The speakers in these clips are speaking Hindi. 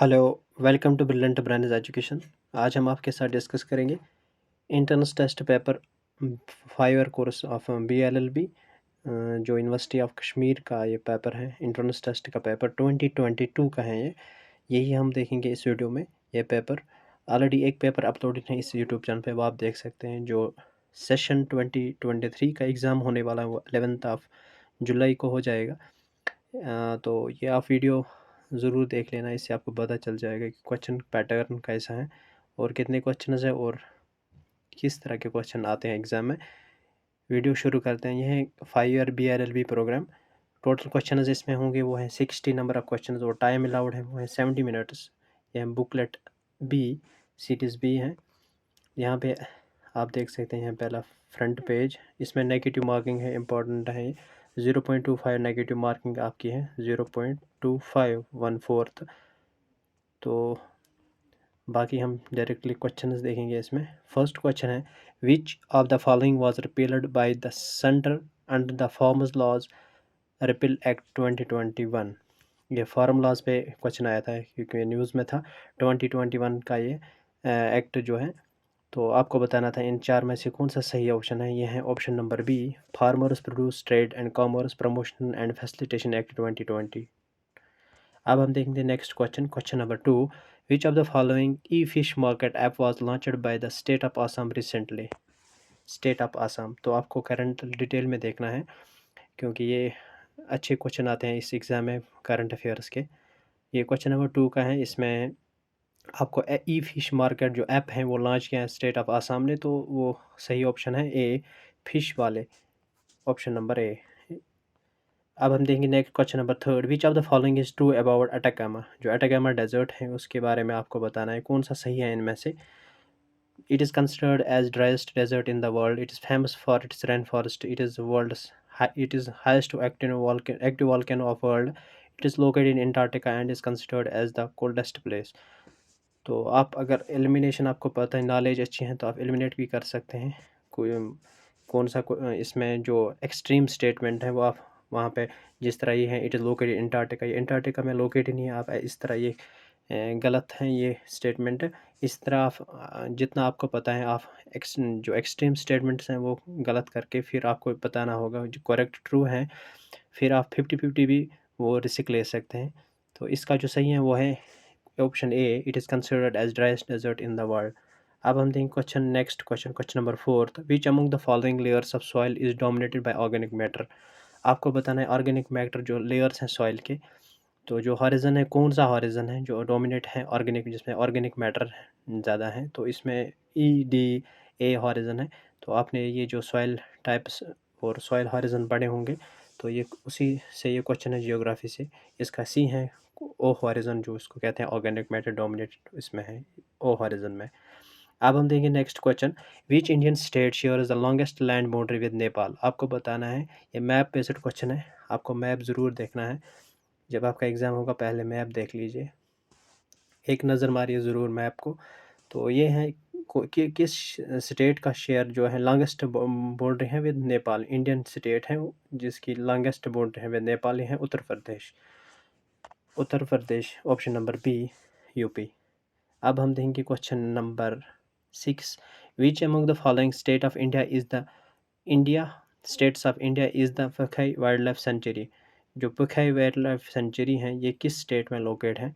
Hello, welcome to brilliant brands education. आज हम आपके साथ डिस्कस करेंगे entrance test paper 5 year course of BLLB, जो यूनिवर्सिटी ऑफ कश्मीर का ये पेपर है। इंट्रेंस टेस्ट का पेपर 2022 का है ये। यही हम देखेंगे इस वीडियो में। ये पेपर ऑलरेडी एक पेपर अपलोडेड है इस यूट्यूब चैनल पे, वो आप देख सकते हैं। जो सेशन 2023 का एग्ज़ाम होने वाला है वो 11 ऑफ जुलाई को हो जाएगा। तो ये आप वीडियो ज़रूर देख लेना, इससे आपको पता चल जाएगा कि क्वेश्चन पैटर्न कैसा है और कितने क्वेश्चन है और किस तरह के क्वेश्चन आते हैं एग्ज़ाम में। वीडियो शुरू करते हैं। यह है 5 year BLLB programme. Total question इसमें होंगे वो हैं 60 नंबर ऑफ क्वेश्चन और टाइम अलाउड है वो है 70 मिनट्स। यह बुकलेट बी, सीरीज़ बी है। यहाँ पे आप देख सकते हैं पहला फ्रंट पेज, इसमें नेगेटिव मार्किंग है, इम्पोर्टेंट है। 0.25 नेगेटिव मार्किंग आपकी है, 0.25 1/4। तो बाकी हम डायरेक्टली क्वेश्चंस देखेंगे इसमें। फर्स्ट क्वेश्चन है, which of the following was repealed by the centre under the farmers laws repeal act 2021। ये फार्मूलाज पे क्वेश्चन आया था क्योंकि ये न्यूज़ में था। 2021 का ये एक्ट जो है, तो आपको बताना था इन चार में से कौन सा सही ऑप्शन है। ये है option number B, farmers produce trade and commerce promotion and facilitation act 2020। अब हम देखेंगे next question, question number 2, which of the following e fish market app was launched by the state of Assam recently. State of Assam, तो आपको करंट डिटेल में देखना है क्योंकि ये अच्छे क्वेश्चन आते हैं इस एग्ज़ाम में करंट अफेयर्स के। ये क्वेश्चन नंबर 2 का है। इसमें आपको ई फिश मार्केट जो ऐप है वो लॉन्च किया है स्टेट ऑफ आसाम ने, तो वो सही ऑप्शन है ए, फिश वाले, ऑप्शन नंबर ए। अब हम देखेंगे next question number 3, which of the following is true about Atacama. जो अटाकामा डेजर्ट है उसके बारे में आपको बताना है कौन सा सही है इनमें से। It is considered as driest desert in the world, it is famous for its rain forest, it is highest active volcano of world, it is located in Antarctica and is considered as the coldest place। तो आप अगर एलिमिनेशन आपको पता है, नॉलेज अच्छी है, तो आप एलिमिनेट भी कर सकते हैं। कोई कौन सा इसमें जो एक्सट्रीम स्टेटमेंट है वो आप वहाँ पे, जिस तरह ये है इट इज़ लोकेटेड इंटार्क्टिका, ये इंटार्क्टिका में लोकेटेड नहीं है, आप इस तरह ये गलत है ये स्टेटमेंट। इस तरह आप जितना आपको पता है आप जो एक्सट्रीम स्टेटमेंट्स हैं वो गलत करके फिर आपको बताना होगा जो करेक्ट ट्रू है, फिर आप 50-50 भी वो रिस्क ले सकते हैं। तो इसका जो सही है वो है option A, it is considered as driest desert in the world. अब हम देखेंगे question, next question, question number 4, which among the following layers of soil is dominated by organic matter. आपको बताना है ऑर्गेनिक मैटर जो लेयर्स हैं सॉइल के, तो जो हॉरिजन है, कौन सा हॉरिजन है जो डोमिनेट है ऑर्गेनिक, जिसमें ऑर्गेनिक मैटर ज़्यादा है, तो इसमें EDA हॉरिजन है। तो आपने ये जो सॉइल टाइप्स और सॉइल हॉरिजन पढ़े होंगे, तो ये उसी से ये क्वेश्चन है जियोग्राफी से। इसका सी है ओ हॉरिजन, जो इसको कहते हैं ऑर्गेनिक मैटर डोमिनेट इसमें है ओ हॉरिजन में। अब हम देखेंगे next question, which Indian state shares the longest land boundary with Nepal. आपको बताना है, ये मैप बेस्ड क्वेश्चन है, आपको मैप ज़रूर देखना है। जब आपका एग्ज़ाम होगा पहले मैप देख लीजिए, एक नज़र मारिए ज़रूर मैप को। तो ये है कि किस स्टेट का शेयर जो है लॉन्गेस्ट बाउंड्री है विद नेपाल। इंडियन स्टेट है जिसकी लॉन्गेस्ट बाउंड्री है विद नेपाल, है Uttar Pradesh. Uttar Pradesh, option number B, UP. अब हम देखेंगे question number 6, which among the following state of India is the India states of India is the Pakhui wild life sanctuary. जो पखाई वाइल्ड लाइफ सेंचुरी है ये किस स्टेट में लोकेट है।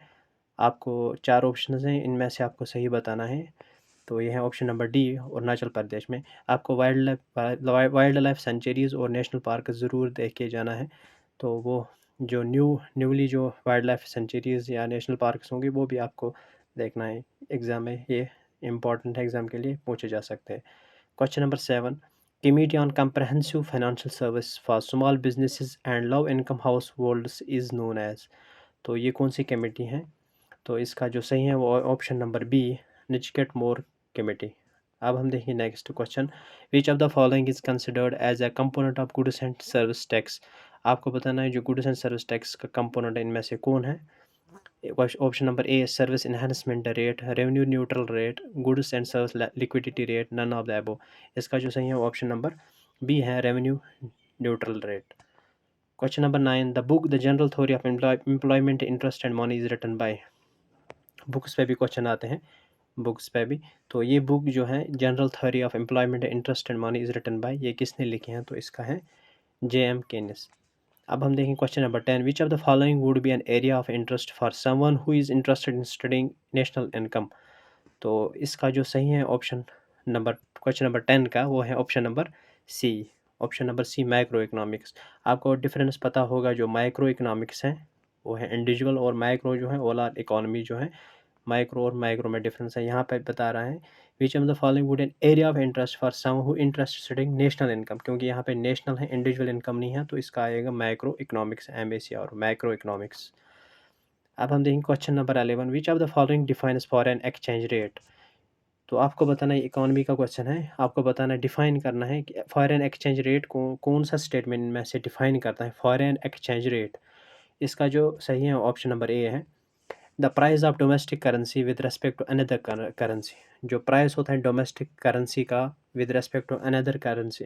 आपको चार ऑप्शन हैं, इनमें से आपको सही बताना है। तो ये है option number D, Arunachal Pradesh में। आपको वाइल्ड लाइफ सेंचुरीज़ और नेशनल पार्क ज़रूर देख के जाना है। तो वो जो न्यूली जो वाइल्ड लाइफ सेंचुरीज़ या नेशनल पार्क्स होंगे वो भी आपको देखना है एग्ज़ाम में, ये इंपॉर्टेंट है, एग्ज़ाम के लिए पूछे जा सकते हैं। Question number 7, committee on comprehensive financial service for small businesses and low income households is known as. तो ये कौन सी कमेटी है। तो इसका जो सही है वो option number B, Nachiket Mor committee. अब हम देखेंगे next question, which of the following is considered as a component of goods and service tax. आपको बताना है जो गुड्स एंड सर्विस टैक्स का कंपोनेंट इनमें से कौन है। Option number A, service enhancement rate, revenue neutral rate, goods and service liquidity rate, none of the above. इसका जो सही है ऑप्शन नंबर बी है, revenue neutral rate. Question number 9, the book the general theory of employment interest and money is written by. Books पे भी क्वेश्चन आते हैं, बुक्स पे भी। तो ये बुक जो है general theory of employment interest and money is written by, ये किसने लिखे हैं? तो इसका है J.M. केनिस। अब हम देखें question number 10, which of the following would be N area of interest for someone who is interested in studying national income? तो इसका जो सही है ऑप्शन नंबर, क्वेश्चन नंबर 10 का, वो है option number C. Option number C, micro economics. आपको डिफरेंस पता होगा, जो माइक्रो इकोनॉमिक्स है वो है इंडिविजुअल, और माइक्रो जो है ऑल आर इकोनॉमी जो है। माइक्रो और माइक्रो में डिफरेंस है। यहाँ पे बता रहा है which of the following would an area of interest for some who interested in national income, क्योंकि यहाँ पे नेशनल है, इंडिविजुअल इनकम नहीं है, तो इसका आएगा माइक्रो इकोनॉमिक्स, MAC और माइक्रो इकोनॉमिक्स। अब हम देखेंगे question number 11, which of the following defines foreign exchange rate? तो आपको बताना है, इकोनॉमी का क्वेश्चन है, आपको बताना डिफाइन करना है कि फॉरेन एक्सचेंज रेट को कौन सा स्टेटमेंट में से डिफाइन करता है फॉरेन एक्सचेंज रेट। इसका जो सही है ऑप्शन नंबर ए है, the price of domestic currency with respect to another currency. जो प्राइस होता है डोमेस्टिक करेंसी का with respect to another currency,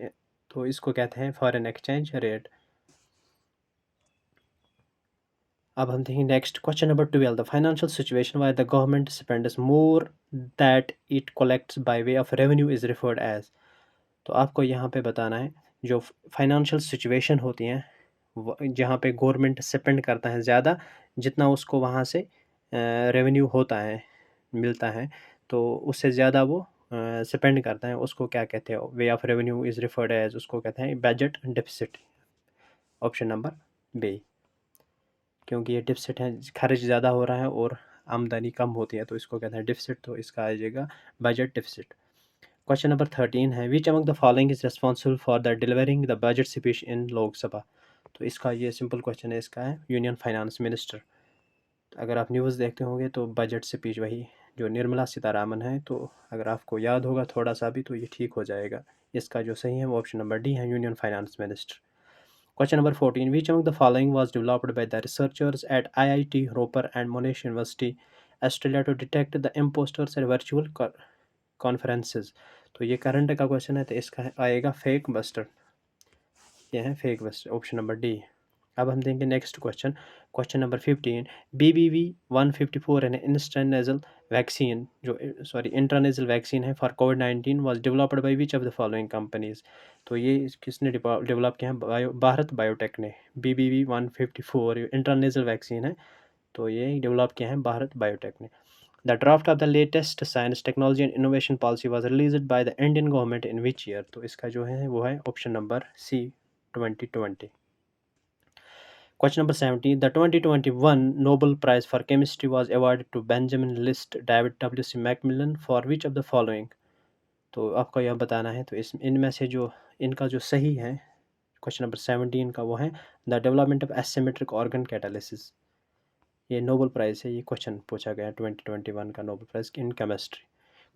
तो इसको कहते हैं फॉरेन एक्सचेंज रेट। अब हम देखेंगे next question number 12, the financial situation why the government spends more that it collects by way of revenue is referred as. तो आपको यहाँ पे बताना है जो फाइनेंशियल सिचुएशन होती हैं, जहाँ पे गवर्नमेंट स्पेंड करता है ज़्यादा, जितना उसको वहाँ से रेवेन्यू होता है, मिलता है, तो उससे ज़्यादा वो स्पेंड करता है, उसको क्या कहते हैं? Way of revenue is referred as, उसको कहते हैं budget deficit. Option number B, क्योंकि ये डिफिसिट है, खर्च ज़्यादा हो रहा है और आमदनी कम होती है, तो इसको कहते हैं डिफिसिट, तो इसका आ जाएगा बजट डिफिसिट। क्वेश्चन नंबर 13 है, विच among the following is responsible for the delivering the budget speech in Lok Sabha? तो इसका ये सिंपल क्वेश्चन है, इसका है यूनियन फाइनेंस मिनिस्टर। अगर आप न्यूज़ देखते होंगे तो बजट स्पीच वही जो निर्मला सीतारामन है, तो अगर आपको याद होगा थोड़ा सा भी तो ये ठीक हो जाएगा। इसका जो सही है वो ऑप्शन नंबर डी है, union finance minister. Question number 14, which among the following was developed by the researchers at IIT Ropar and Monash University Australia to detect the impostors and virtual conferences? तो ये करंट का क्वेश्चन है, तो इसका आएगा फेक बस्टर। ये है fake buster, option number D. अब हम देंगे next question, question number 15, BBV 154 an intranasal vaccine, जो इंट्रानेजल वैक्सीन है फॉर कोविड-19 was developed by which of the following companies? तो ये किसने डेवलप किया है? भारत बायोटेक ने। BBV 154 इंट्रानेजल वैक्सीन है, तो ये डेवलप किया है भारत बायोटेक ने। The draft of the latest science, technology and innovation policy was released by the Indian government in which year? तो इसका जो है वो है option number C, 2020। Question number 17, the 2021 Nobel Prize for Chemistry was awarded to Benjamin List, David W.C. Macmillan for which of the following? तो आपको यह बताना है, तो इस इनमें से जो इनका जो सही है क्वेश्चन नंबर 17 का, वो है the development of asymmetric organ catalysis. ये नोबेल प्राइज़ है, ये क्वेश्चन पूछा गया 2021 का Nobel prize in chemistry.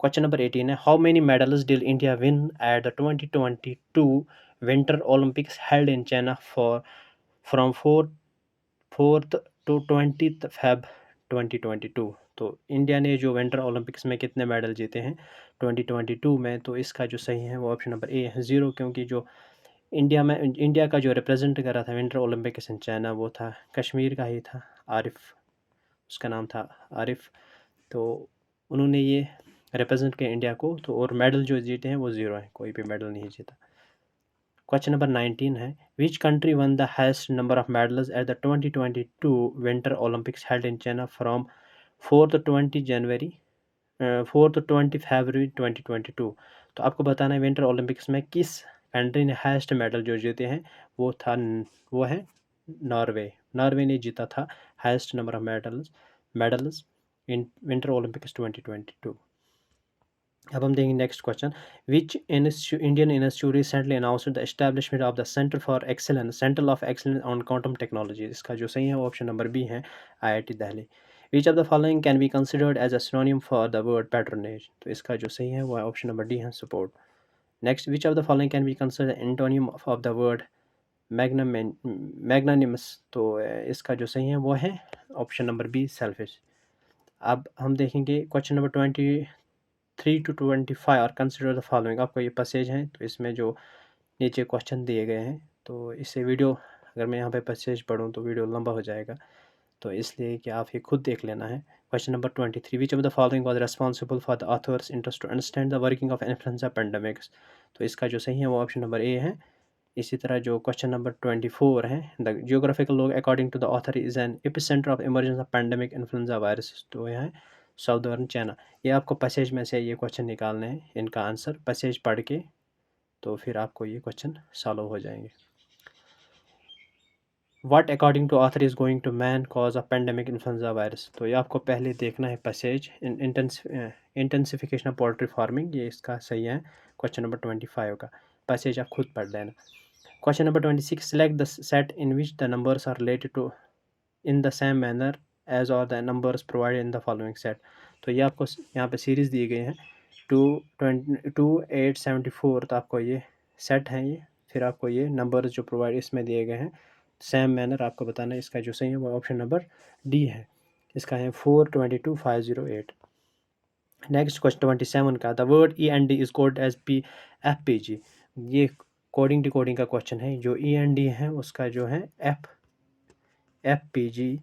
Question number 18 है, how many medals did India win at the 2022 winter Olympics held in China for from 4th to 20th Feb 2022? तो इंडिया ने जो विंटर ओलंपिक्स में कितने मेडल जीते हैं 2022 में? तो इसका जो सही है वो ऑप्शन नंबर ए है, 0, क्योंकि जो इंडिया का जो रिप्रेजेंट कर रहा था विंटर ओलंपिक्स इन चाइना, वो था कश्मीर का ही था, आरिफ, उसका नाम था आरिफ। तो उन्होंने ये रिप्रेजेंट किया इंडिया को, तो और मेडल जो जीते हैं वो 0 है, कोई भी मेडल नहीं जीता। क्वेश्चन नंबर 19 है, which country one the highest number of medals at the 2022 winter Olympics held in China from 4th to 20 फरवरी 2022? तो आपको बताना है विंटर ओलंपिक्स में किस कंट्री ने हाइस्ट मेडल जो जीते हैं, वो है नॉर्वे। नॉर्वे ने जीता था highest number of medals in winter Olympics 2022। अब हम देखेंगे next question, which Indian institute recently announced the establishment of the centre for excellence, centre of excellence on quantum technology? इसका जो सही है ऑप्शन नंबर बी है, IIT Delhi. Which of the following can be considered as a synonym for the word patronage? तो इसका जो सही है वो है ऑप्शन नंबर डी है, support. Next, which of the following can be considered antonym of the word magnanimous? तो इसका जो सही है वो है ऑप्शन नंबर बी, सेल्फिश। अब हम देखेंगे क्वेश्चन नंबर 23 to 25 और कंसिडर द फॉलोइंग। आपको ये पैसेज हैं, तो इसमें जो नीचे क्वेश्चन दिए गए हैं, तो इससे वीडियो, अगर मैं यहाँ पे पैसेज पढ़ूँ तो वीडियो लंबा हो जाएगा, तो इसलिए कि आप ये खुद देख लेना है। Question number 23. Which of the following was responsible for the author's interest to understand the working of influenza pandemics? तो इसका जो सही है वो ऑप्शन नंबर ए है। इसी तरह जो क्वेश्चन नंबर 24 है, the geographical log according to the author is an epicentre of emergence of pandemic influenza virus, तो यह है साउदर्न चाइना। ये आपको पैसेज में से ये क्वेश्चन निकालने हैं, इनका आंसर पैसेज पढ़ के, तो फिर आपको ये क्वेश्चन सॉल्व हो जाएंगे। What according to author is going to main cause of pandemic influenza virus, तो ये आपको पहले देखना है passage intensification of poultry farming, ये इसका सही है क्वेश्चन नंबर 25 का। पैसेज आप खुद पढ़ लेना। Question number 26. Select the set in which the numbers are related to in the same manner as are the numbers provided in the following set. तो ये आपको यहाँ पे सीरीज़ दिए गए हैं 2 8 74, तो आपको ये सेट हैं ये, फिर आपको ये नंबर्स जो प्रोवाइड इसमें दिए गए हैं सेम मैनर आपको बताना है। इसका जो सही है वो ऑप्शन नंबर डी है, इसका है 422 508। नेक्स्ट क्वेश्चन 27 का, the word END is coded as FPG, ये कोडिंग डिकोडिंग का क्वेश्चन है। जो END है उसका जो है FPG,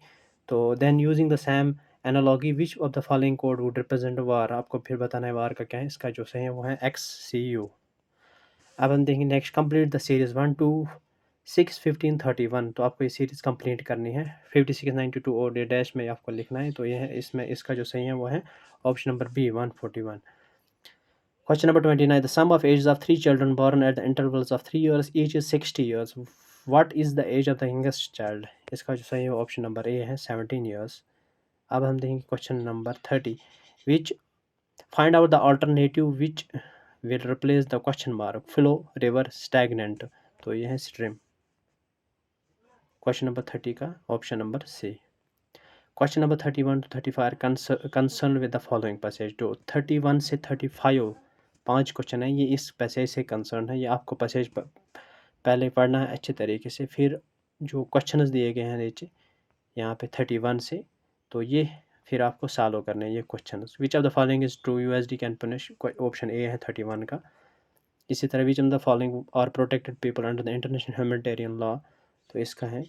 तो then using the same analogy which of the following code would represent war, आपको फिर बताना है वार का क्या है। इसका जो सही है वो है XCU। अब हम देखेंगे नेक्स्ट, कंप्लीट द सीरीज 1 2 6 15 31, तो आपको ये सीरीज़ कंप्लीट करनी है। 56 92 और डैश में आपको लिखना है, तो ये है इसमें, इसका जो सही है वो है option number B 141। Question number 29. The sum of ages of 3 children born at the intervals of 3 years each is 60 years. What is the age of the youngest child? इसका जो सही है ऑप्शन नंबर ए है 17 years। अब हम देखेंगे question number 30. Which find out the alternative which will replace the question mark. Flow, river, stagnant, तो ये है stream। क्वेश्चन नंबर 30 का option number C. Question number 31 to 35 concern with the following passage, जो 31 से 35 5 क्वेश्चन है, ये इस पैसेज से कंसर्न है। ये आपको पैसेज पहले पढ़ना है अच्छे तरीके से, फिर जो क्वेश्चंस दिए गए हैं नीचे यहाँ पे 31 से, तो ये फिर आपको सॉल्व करने हैं ये questions. Which of the following is true, USD can punish, option A है 31 का। इसी तरह which of the following are protected people under the international humanitarian law, तो इसका है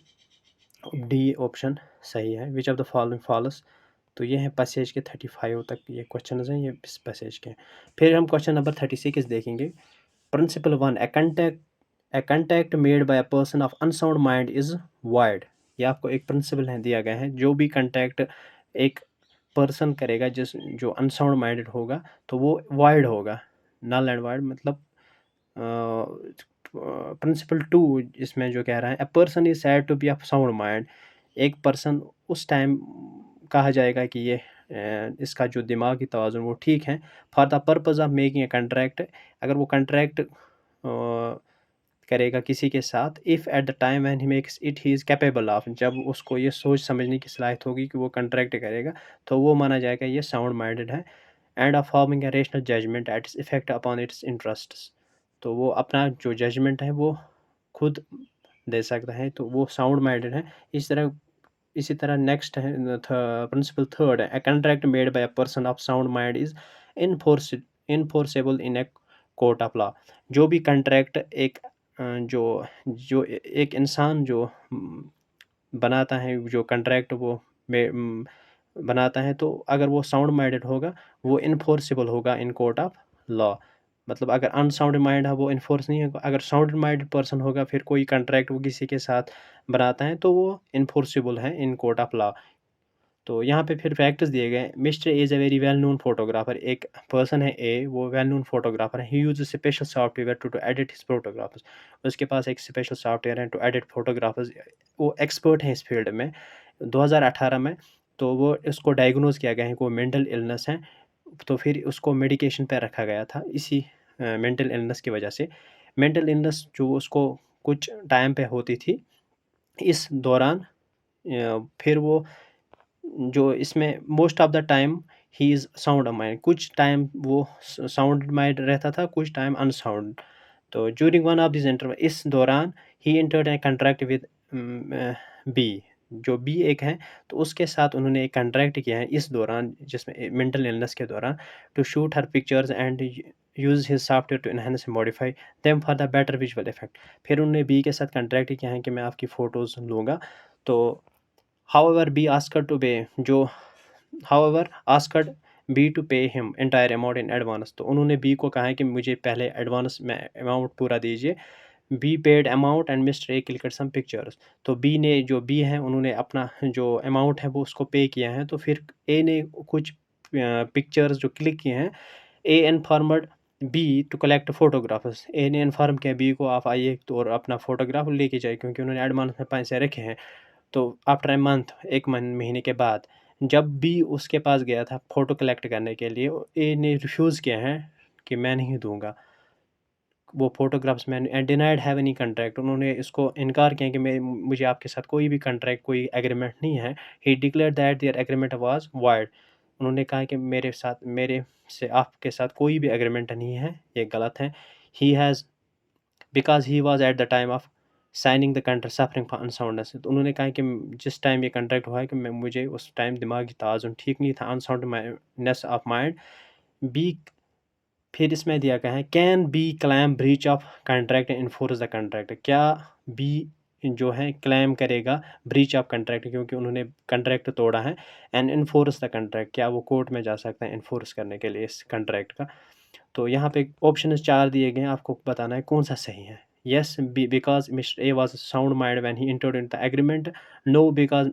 डी ऑप्शन सही है। Which of the following falls, तो ये है पैसेज के 35 तक ये क्वेश्चन हैं, ये इस पैसेज के हैं। फिर हम क्वेश्चन नंबर 36 देखेंगे। Principle 1, a contract made by a person of unsound mind is void, ये आपको एक प्रिंसिपल है दिया गया है। जो भी कंटैक्ट एक पर्सन करेगा जो अनसाउंड माइंडेड होगा, तो वो वाइड होगा, नल एंड वाइड। मतलब प्रिंसिपल 2 इसमें जो कह रहा है, a person is said to be of sound mind, एक पर्सन उस टाइम कहा जाएगा कि ये इसका जो दिमागी तवाज़ुन वो ठीक है। For the purpose of making a contract, अगर वो कंट्रैक्ट करेगा किसी के साथ, if at the time when he makes it he is capable of, जब उसको ये सोच समझने की सलाहियत होगी कि वो कंट्रैक्ट करेगा, तो वो माना जाएगा ये साउंड माइंडेड है। And of forming a rational judgement at its effect upon its interests, तो वो अपना जो जजमेंट है वो खुद दे सकता है, तो वो साउंड माइंडेड है। इसी तरह नेक्स्ट है प्रिंसिपल 3 है, a contract made by a person of sound mind is enforceable in a court of law, जो भी कंट्रैक्ट एक जो जो एक इंसान जो बनाता है, जो कंट्रैक्ट वो बनाता है, तो अगर वो साउंड माइंडेड होगा वो इनफोर्सेबल होगा इन कोर्ट ऑफ लॉ। मतलब अगर अनसाउंड माइंड है वो इन्फोर्स नहीं होगा, अगर साउंड माइंड पर्सन होगा फिर कोई कंट्रैक्ट वो किसी के साथ बनाता है तो वो इन्फोर्सिबल है इन कोर्ट ऑफ लॉ। तो यहाँ पे फिर फैक्ट्स दिए गए। Mister is a very well known photographer, एक पर्सन है ए, वो वेल नोन फोटोग्राफर है। He use special software to edit his photographers, उसके पास एक स्पेशल सॉफ्टवेयर है टू एडिट फोटोग्राफर्स, वो एक्सपर्ट हैं इस फील्ड में। 2018 में तो वो उसको डायग्नोज किया गया है कि वो मेंटल इलनेस है, तो फिर उसको मेडिकेशन पर रखा गया था इसी मेंटल इलनेस की वजह से। मेंटल इलनेस जो उसको कुछ टाइम पे होती थी, इस दौरान फिर वो जो इसमें मोस्ट ऑफ द टाइम ही इज़ साउंड माइंड, कुछ टाइम वो साउंड माइंड रहता था, कुछ टाइम अनसाउंड। तो during one of this interval, इस दौरान ही entered a contract with B, जो बी एक है, तो उसके साथ उन्होंने एक कॉन्ट्रैक्ट किया है इस दौरान, जिसमें मेंटल इलनेस के दौरान, to shoot her pictures and use his software to enhance modify them for the better visual effect. फिर उन्होंने बी के साथ कॉन्ट्रैक्ट किया है कि मैं आपकी फ़ोटोज़ लूँगा। तो however B ask her to pay, जो however asked B to pay him entire amount in advance. तो उन्होंने बी को कहा है कि मुझे पहले एडवांस में अमाउंट पूरा दीजिए। B paid amount and mister A clicked some pictures. तो बी है उन्होंने अपना जो अमाउंट है वो उसको पे किया है। तो फिर ए ने कुछ पिक्चर्स जो क्लिक किए हैं। A informed B to collect photographs. A ने इन्फॉर्म किया बी को आप आइए तो और अपना फोटोग्राफ लेके जाइए, क्योंकि उन्होंने एडवांस में पैसे रखे हैं। तो आफ्टर ए मंथ, एक महीने के बाद, जब बी उसके पास गया था फ़ोटो कलेक्ट करने के लिए, ए ने रिफ्यूज़ किया है कि मैं नहीं दूंगा वो फ़ोटोग्राफ्स। मैंने and denied have any contract. उन्होंने इसको इनकार किया कि मुझे आपके साथ कोई भी कॉन्ट्रैक्ट, कोई एग्रीमेंट नहीं है। He declare that there agreement was void. उन्होंने कहा कि मेरे से आपके साथ कोई भी एग्रीमेंट नहीं है, ये गलत है। He has because he was at the time of signing the contract suffering from unsoundness. तो उन्होंने कहा कि जिस टाइम ये कंट्रैक्ट हुआ है कि मुझे उस टाइम दिमागी तवाज़ुन ठीक नहीं था, अनसाउंडनेस ऑफ माइंड। बी फिर इसमें दिया गया है can be claim breach of contract enforce the contract. क्या बी जो है क्लेम करेगा ब्रीच ऑफ कंट्रैक्ट, क्योंकि उन्होंने कंट्रैक्ट तोड़ा है, एंड इन्फोर्स द कंट्रैक्ट। क्या वो कोर्ट में जा सकता है इन्फोर्स करने के लिए इस कंट्रैक्ट का। तो यहाँ पे ऑप्शन 4 दिए गए हैं, आपको बताना है कौन सा सही है। Yes because mister A was sound mind when he entered into the agreement. No, because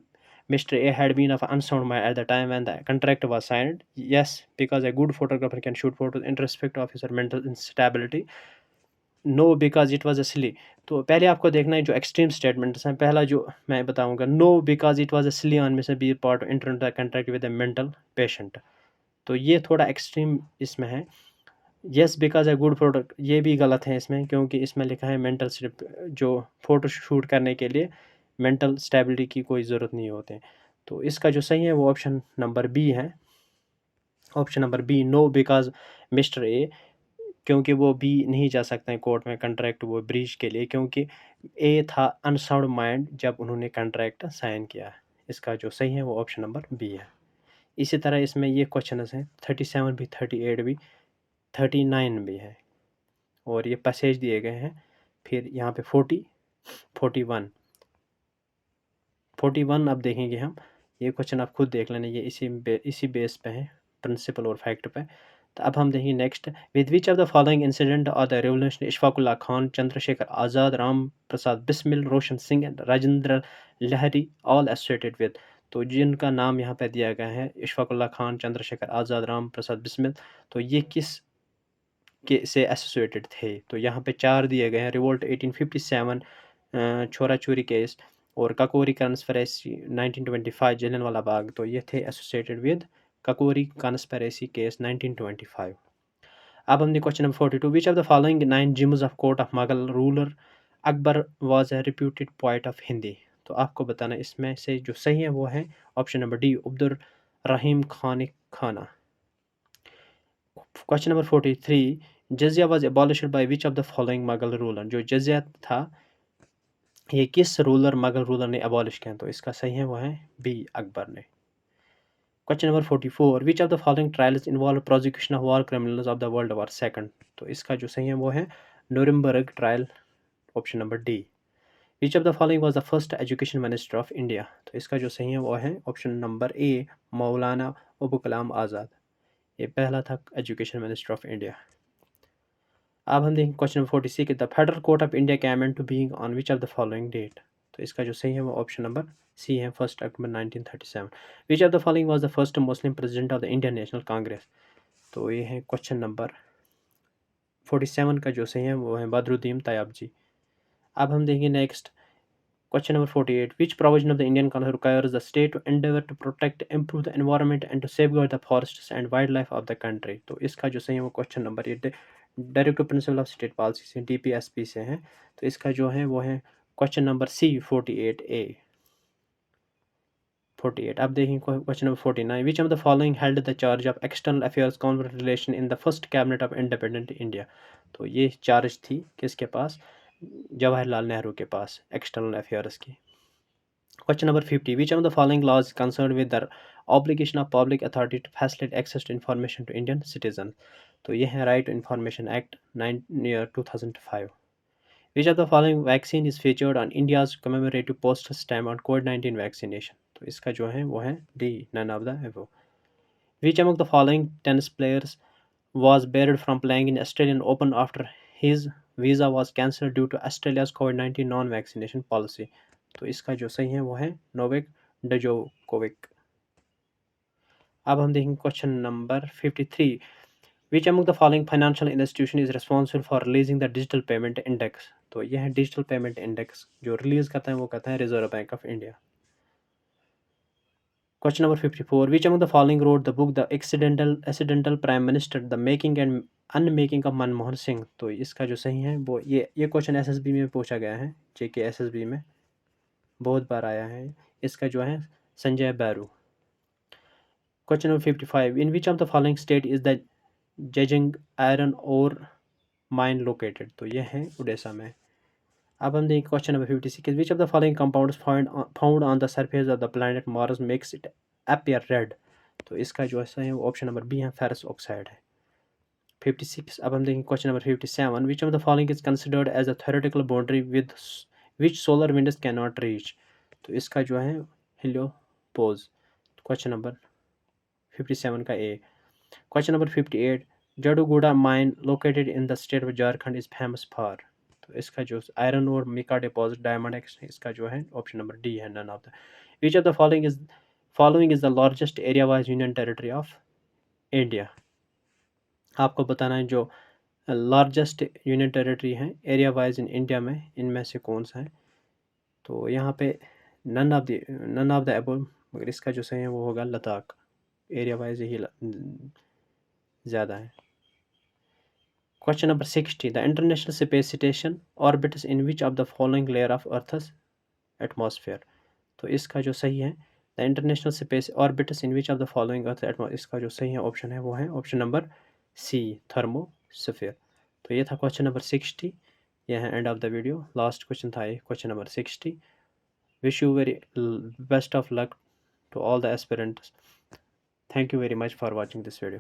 Mr. A had been of unsound mind at the time when the contract was signed. Yes, because a good photographer can shoot photos in respect of his mental instability. No because it was a silly. तो पहले आपको देखना है जो एक्सट्रीम स्टेटमेंट्स हैं। पहला जो मैं बताऊंगा, no because it was a silly on mister B part enter the contract with a mental patient. तो ये थोड़ा एक्सट्रीम इसमें है। Yes because a good product, ये भी गलत है इसमें, क्योंकि इसमें लिखा है मेंटल जो फ़ोटो शूट करने के लिए मेंटल स्टेबिलिटी की कोई ज़रूरत नहीं होते। तो इसका जो सही है वो ऑप्शन नंबर बी है। Option number B, no because mister A, क्योंकि वो बी नहीं जा सकते हैं कोर्ट में कंट्रैक्ट वो ब्रीच के लिए, क्योंकि ए था अनसाउंड माइंड जब उन्होंने कंट्रैक्ट साइन किया। इसका जो सही है वो ऑप्शन नंबर बी है। इसी तरह इसमें ये क्वेश्चन हैं 37 भी, 38 भी, 39 भी है, और ये पैसेज दिए गए हैं। फिर यहाँ पे 40, 41, 41 अब देखेंगे हम। ये क्वेश्चन आप खुद देख लेना, ये इसी बेस पे है, प्रिंसिपल और फैक्ट पे। तो अब हम देखेंगे next, with which of the following incident और the revolution Ashfaqulla Khan, Chandrashekhar Azad, Ram Prasad Bismil, Roshan Singh and Rajendra Lahiri all associated with. तो जिनका नाम यहाँ पे दिया गया है इशफाकुल्ला खान, चंद्रशेखर आज़ाद, राम प्रसाद बिस्मिल, तो ये किस के से एसोसिएटेड थे। तो यहाँ पे 4 दिए गए हैं, रिवोल्ट 1857, छोरा चोरी केस, और ककोरी कॉन्स्पिरेसी 1925, जलियांवाला बाग। तो ये थे associated with Kakori conspiracy case 1925। अब हमने question number 42, which of the following 9 gems of court of Mughal ruler Akbar was a reputed poet of Hindi. तो आपको बताना इसमें से जो सही है वो है option number D, Abdul Rahim Khan Khana. Question number 43, jizya was abolished by which of the following Mughal ruler. जो जजिया था ये किस मुगल रूलर ने एबॉलिश किया। तो इसका सही है वो है बी, अकबर ने। Question number 44, which of the following trials involve prosecution of war criminals of the world war second. तो इसका जो सही है वो है Nuremberg trial, option number D. Which of the following was the first education minister of India. तो इसका जो सही है वो है ऑप्शन नंबर ए, मौलाना अबुल कलाम आज़ाद। ये पहला था एजुकेशन मिनिस्टर ऑफ इंडिया। अब हम देखेंगे question number 46, the federal court of India came into being on which of the following date. तो इसका जो सही है वो ऑप्शन नंबर सी है, 1 अक्टूबर 1937। विच of the following was the first Muslim president of the Indian national Congress. तो ये है क्वेश्चन नंबर 47 का जो सही है वो है बदरुद्दीन तैयबजी। अब हम देखेंगे next question number 48, which provision of the Indian Constitution requires the state to endeavor to protect, improve the environment and to safeguard the forests and wildlife of the country। तो इसका जो सही है वो क्वेश्चन नंबर, ये directive principle of state policy से DPSP से है। तो इसका जो है वो है क्वेश्चन नंबर सी, 48A, 48। अब देखें question number 49, which of the following held the charge of external affairs conference relation in the first cabinet of independent India. तो ये चार्ज थी किसके पास, जवाहरलाल नेहरू के पास, एक्सटर्नल अफेयर्स की। Question number 50, which of the following laws is concerned with the obligation of public authority to facilitate access to information to Indian citizens। तो ये है right to information act 2005। Which of the following vaccine is featured on India's commemorative postal stamp on COVID-19 vaccination। तो इसका जो है वो है D, none of the above। Which among the following tennis players was barred from playing in Australian Open after his visa was cancelled due to Australia's COVID-19 non-vaccination policy? तो इसका जो सही है वो है नोवेक डिजोकोविक। अब हम देखेंगे question number 53। Which among the following financial institution is responsible for releasing the digital payment index? तो यह है डिजिटल पेमेंट इंडेक्स, जो रिलीज करता है वो कहता है reserve bank of India. Question number 54. Which among the following wrote the book The Accidental Prime Minister, The Making and Unmaking of Manmohan Singh? तो इसका जो सही है वो ये क्वेश्चन एसएसबी में पूछा गया है, जेके एसएसबी में बहुत बार आया है। इसका जो है संजय बैरू। Question number 55. In which of the following state is the Jejeng iron ore mine located? तो यह है उड़ीसा में। अब हम देखें question number 56। Which of the following compounds found on the surface of the planet Mars makes it appear red? तो इसका जो है वो ऑप्शन नंबर बी है, फेरस ऑक्साइड है। 56। अब हम देखेंगे question number 57। Which of the following is considered as a theoretical boundary with which solar winds cannot reach? तो इसका जो है हेलियोपोज। क्वेश्चन नंबर 57 का A. Question number 58। Jaduguda mine located in the state of Jharkhand is famous for? तो इसका जो आयरन और मिका डिपॉजिट डायमंड एक्स, इसका जो है ऑप्शन नंबर डी है, none of the. Which of the following is the largest area wise union territory of India? आपको बताना है जो लार्जेस्ट यूनियन टेरिटरी है एरिया वाइज इन इंडिया में, इनमें से कौन सा है? तो यहाँ पे नन ऑफ द अबव, मगर इसका जो सही है वो होगा लद्दाख। एरिया वाइज यही ज़्यादा है। Question number 60. The International Space Station orbits in which of the following layer of Earth's atmosphere? तो इसका जो सही है The International Space orbits in which of the following Earth atmosphere, इसका जो सही है ऑप्शन है वो है ऑप्शन नंबर सी, थर्मोस्फीयर। तो ये था क्वेश्चन नंबर 60। यह है and of the video. Last question था ये question number 60। Wish you very best of luck to all the aspirants. Thank you very much for watching this video.